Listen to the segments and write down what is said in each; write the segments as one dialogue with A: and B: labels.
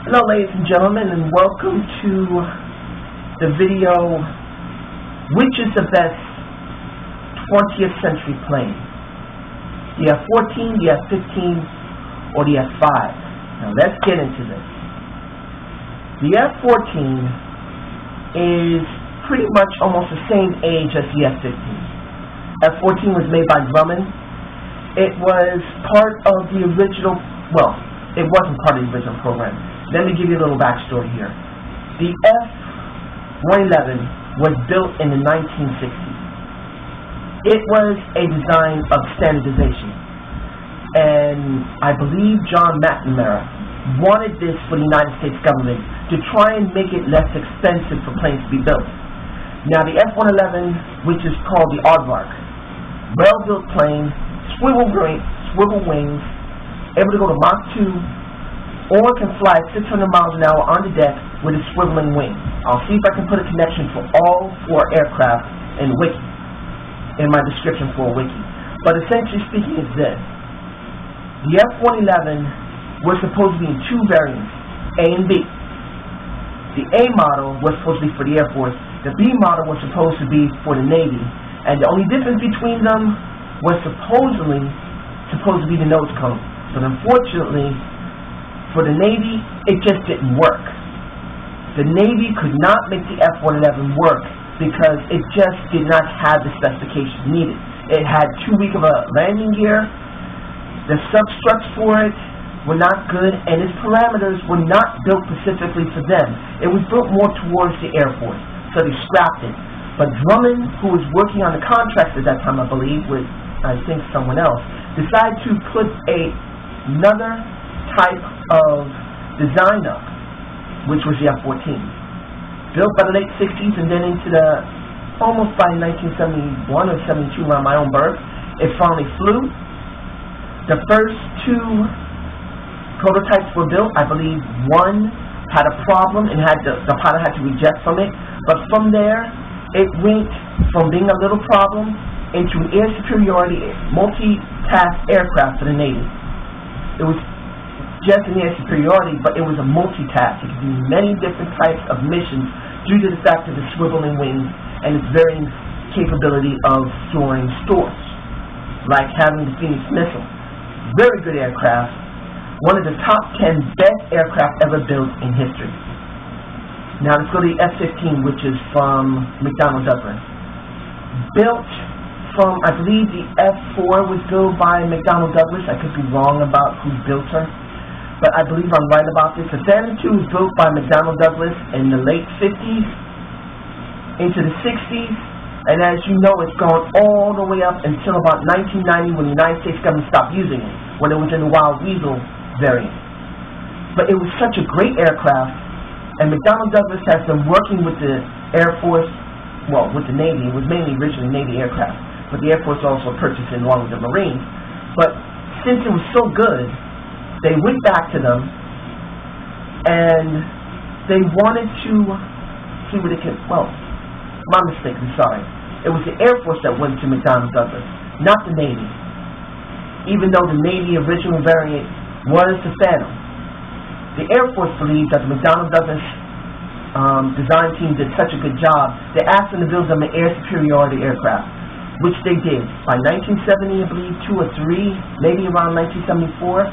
A: Hello ladies and gentlemen, and welcome to the video, which is the best 20th century plane? The F14, the F15, or the F5? Now let's get into this. The F14 is pretty much almost the same age as the F15. F14 was made by Grumman. It was part of the original, well, it wasn't part of the original program. Let me give you a little backstory here. The F111 was built in the 1960s. It was a design of standardization. And I believe John McNamara wanted this for the United States government to try and make it less expensive for planes to be built. Now the F111, which is called the Aardvark, well-built plane, swivel wings, able to go to Mach 2, or can fly 600 miles an hour on the deck with a swiveling wing. I'll see if I can put a connection for all four aircraft in Wiki, in my description for Wiki. But essentially speaking, it's this. The F111 was supposed to be in two variants, A and B. The A model was supposed to be for the Air Force. The B model was supposed to be for the Navy. And the only difference between them was supposed to be the nose cone. But unfortunately, for the Navy, it just didn't work. The Navy could not make the F111 work because it just did not have the specifications needed. It had too weak of a landing gear, the substructs for it were not good, and its parameters were not built specifically for them. It was built more towards the Air Force, so they scrapped it. But Grumman, who was working on the contracts at that time, I believe, with, I think, someone else, decided to put another type of design up, which was the F-14. Built by the late 60s and then into the, almost by 1971 or 72 around my own birth, it finally flew. The first two prototypes were built. I believe one had a problem and the pilot had to reject from it. But from there, it went from being a little problem into an air superiority, multi-task aircraft for the Navy. It was just an air superiority, but it was a multitask. It could do many different types of missions due to the fact of the swiveling wings and its varying capability of storing stores, like having the Phoenix missile. Very good aircraft, one of the top 10 best aircraft ever built in history. Now let's go to the F-15, which is from McDonnell Douglas. Built from, I believe the F-4 was built by McDonnell Douglas. I could be wrong about who built her, but I believe I'm right about this. The Phantom II was built by McDonnell Douglas in the late 50s into the 60s, and as you know, it's gone all the way up until about 1990 when the United States government stopped using it, when it was in the Wild Weasel variant. But it was such a great aircraft, and McDonnell Douglas has been working with the Air Force, well, with the Navy. It was mainly originally Navy aircraft, but the Air Force also purchased it along with the Marines. But since it was so good, they went back to them, and they wanted to see what they could, well, my mistake, I'm sorry. It was the Air Force that went to McDonnell Douglas, not the Navy. Even though the Navy original variant was the Phantom. The Air Force believed that the McDonnell Douglas design team did such a good job, they asked them to build them an air superiority aircraft, which they did. By 1970, I believe, 2 or 3, maybe around 1974,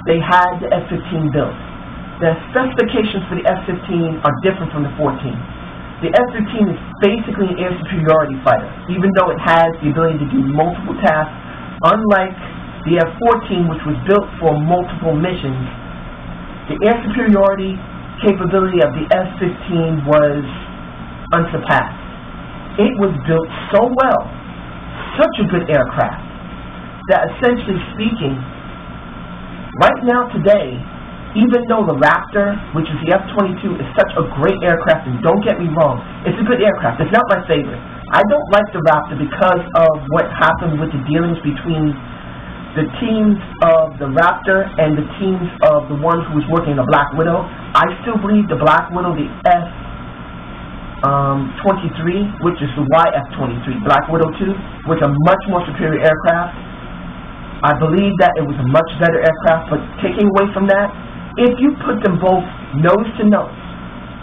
A: they had the F-15 built. The specifications for the F-15 are different from the 14. The F-15 is basically an air superiority fighter, even though it has the ability to do multiple tasks, unlike the F-14, which was built for multiple missions. The air superiority capability of the F-15 was unsurpassed. It was built so well, such a good aircraft, that essentially speaking, right now today, even though the Raptor, which is the F-22, is such a great aircraft, and don't get me wrong, it's a good aircraft. It's not my favorite. I don't like the Raptor because of what happened with the dealings between the teams of the Raptor and the teams of the one who was working the Black Widow. I still believe the Black Widow, the F-23, which is the YF-23, Black Widow 2, was a much more superior aircraft. I believe that it was a much better aircraft, but taking away from that, if you put them both nose to nose,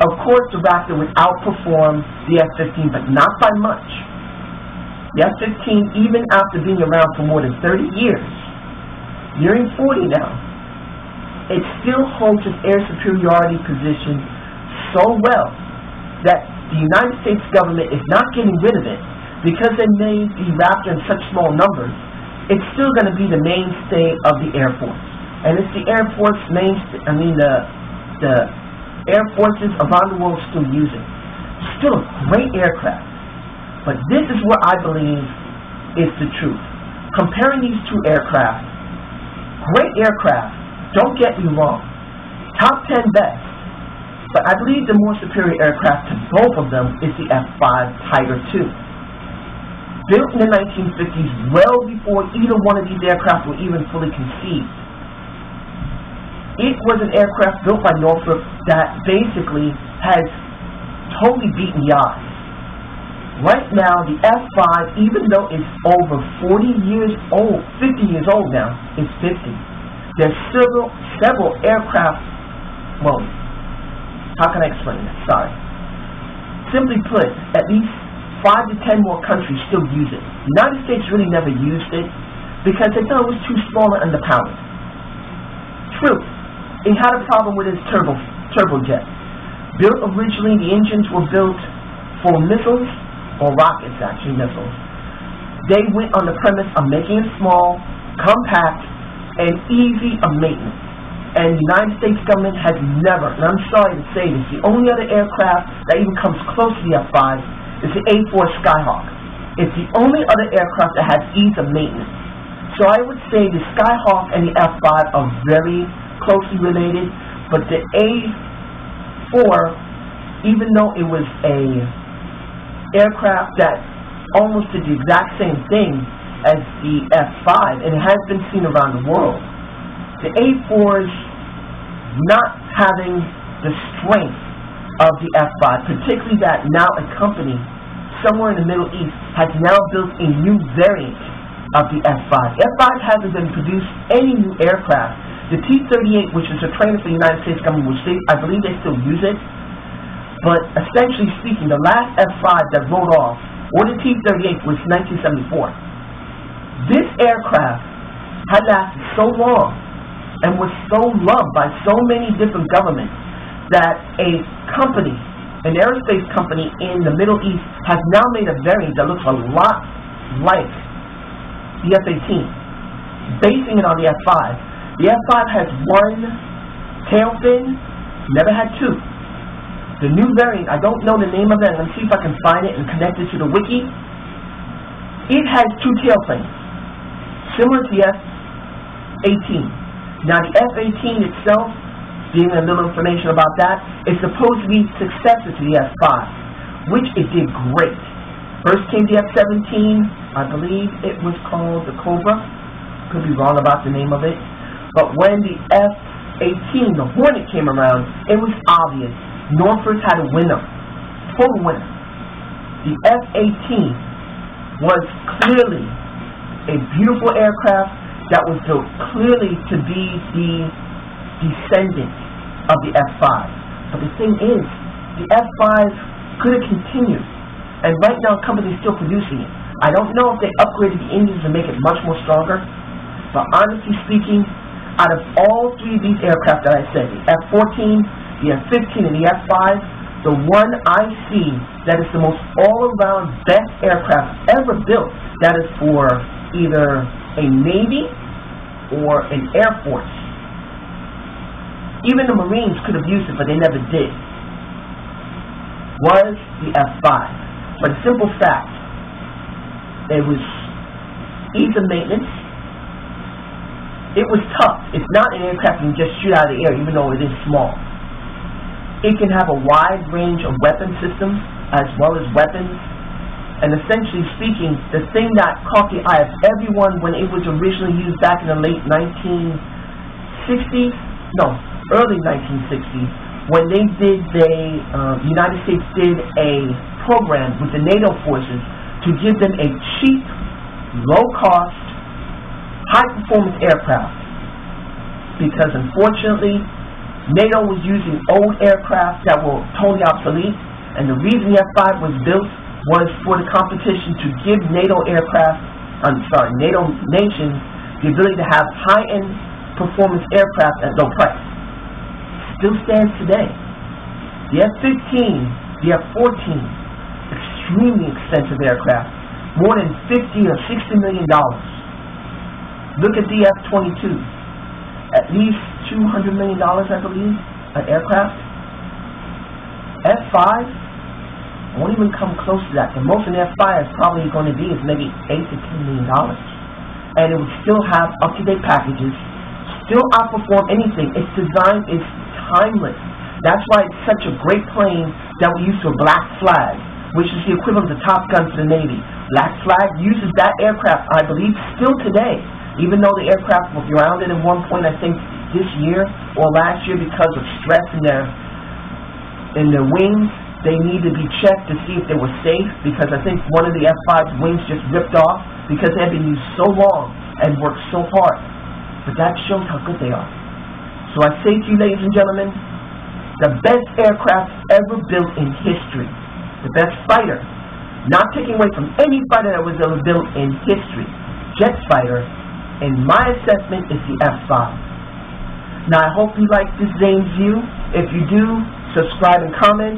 A: of course the Raptor would outperform the F-15, but not by much. The F-15, even after being around for more than 30 years, nearing 40 now, it still holds its air superiority position so well that the United States government is not getting rid of it because they made the Raptor in such small numbers. It's still going to be the mainstay of the Air Force. And it's the Air Force the Air Forces around the world still use it. Still a great aircraft. But this is what I believe is the truth. Comparing these two aircraft, great aircraft, don't get me wrong, top 10 best, but I believe the more superior aircraft to both of them is the F-5 Tiger II. Built in the 1950s, well before either one of these aircraft were even fully conceived. It was an aircraft built by Northrop that basically has totally beaten the odds. Right now, the F-5, even though it's over 40 years old, 50 years old now, it's 50. There's several aircraft, well, how can I explain that? Sorry. Simply put, at least 5 to 10 more countries still use it. The United States really never used it because they thought it was too small and underpowered. True. It had a problem with its turbojet. Built originally, the engines were built for missiles, or rockets actually, missiles. They went on the premise of making it small, compact, and easy of maintenance. And the United States government has never, and I'm sorry to say this, the only other aircraft that even comes close to the F-5 is the A-4 Skyhawk. It's the only other aircraft that has ease of maintenance. So I would say the Skyhawk and the F-5 are very closely related, but the A-4, even though it was a aircraft that almost did the exact same thing as the F-5, and it has been seen around the world, the A-4's not having the strength of the F-5, particularly that now a company somewhere in the Middle East has now built a new variant of the F-5. The F-5 hasn't been produced any new aircraft. The T-38, which is a trainer for the United States government, which I believe they still use it, but essentially speaking, the last F-5 that rolled off, or the T-38, was 1974. This aircraft had lasted so long and was so loved by so many different governments that a company, an aerospace company in the Middle East, has now made a variant that looks a lot like the F-18, basing it on the F-5. The F-5 has one tail fin, never had two. The new variant, I don't know the name of it. Let's see if I can find it and connect it to the wiki. It has two tail fins, similar to the F-18. Now the F-18 itself, giving a little information about that, is supposed to be successor to the F-5, which it did great. First came the F-17, I believe it was called the Cobra. Could be wrong about the name of it. But when the F-18, the Hornet, came around, it was obvious Northrop had a winner, total winner. The F-18 was clearly a beautiful aircraft that was built clearly to be the descendant of the F-5. But the thing is, the F-5 could have continued, and right now companies still producing it. I don't know if they upgraded the engines to make it much more stronger, but honestly speaking, out of all three of these aircraft that I said, the F-14, the F-15, and the F-5, the one I see that is the most all-around best aircraft ever built, that is for either a Navy or an Air Force. Even the Marines could have used it, but they never did, was the F-5. But a simple fact, it was ease of maintenance. It was tough. It's not an aircraft you can just shoot out of the air, even though it is small. It can have a wide range of weapon systems as well as weapons. And essentially speaking, the thing that caught the eye of everyone when it was originally used back in the late 1960s, no, early 1960s, when they did the United States did a program with the NATO forces to give them a cheap, low-cost, high-performance aircraft, because unfortunately NATO was using old aircraft that were totally obsolete, and the reason the F-5 was built was for the competition to give NATO nations the ability to have high-end performance aircraft at low price. Still stands today. The F-15, the F-14, extremely expensive aircraft, more than $50 or $60 million. Look at the F-22, at least $200 million, I believe, an aircraft. F-5 won't even come close to that. The most an F-5 is probably going to be is maybe $8 to $10 million. And it would still have up-to-date packages, still outperform anything. Its design is timeless. That's why it's such a great plane that we use for Black Flag, which is the equivalent of Top Gun for the Navy. Black Flag uses that aircraft, I believe, still today, even though the aircraft was grounded at one point, I think, this year or last year because of stress in their wings. They need to be checked to see if they were safe, because I think one of the F-5's wings just ripped off because they had been used so long and worked so hard. But that shows how good they are. So I say to you, ladies and gentlemen, the best aircraft ever built in history, the best fighter, not taking away from any fighter that was ever built in history, jet fighter, in my assessment, is the F-5. Now, I hope you like this Zane's view. If you do, subscribe and comment.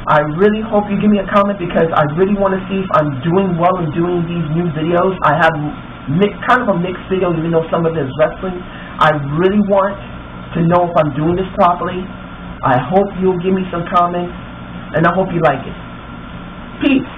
A: I really hope you give me a comment, because I really want to see if I'm doing well in doing these new videos. I have kind of a mixed video, even though some of it is wrestling. I really want to know if I'm doing this properly. I hope you'll give me some comments, and I hope you like it. Peace.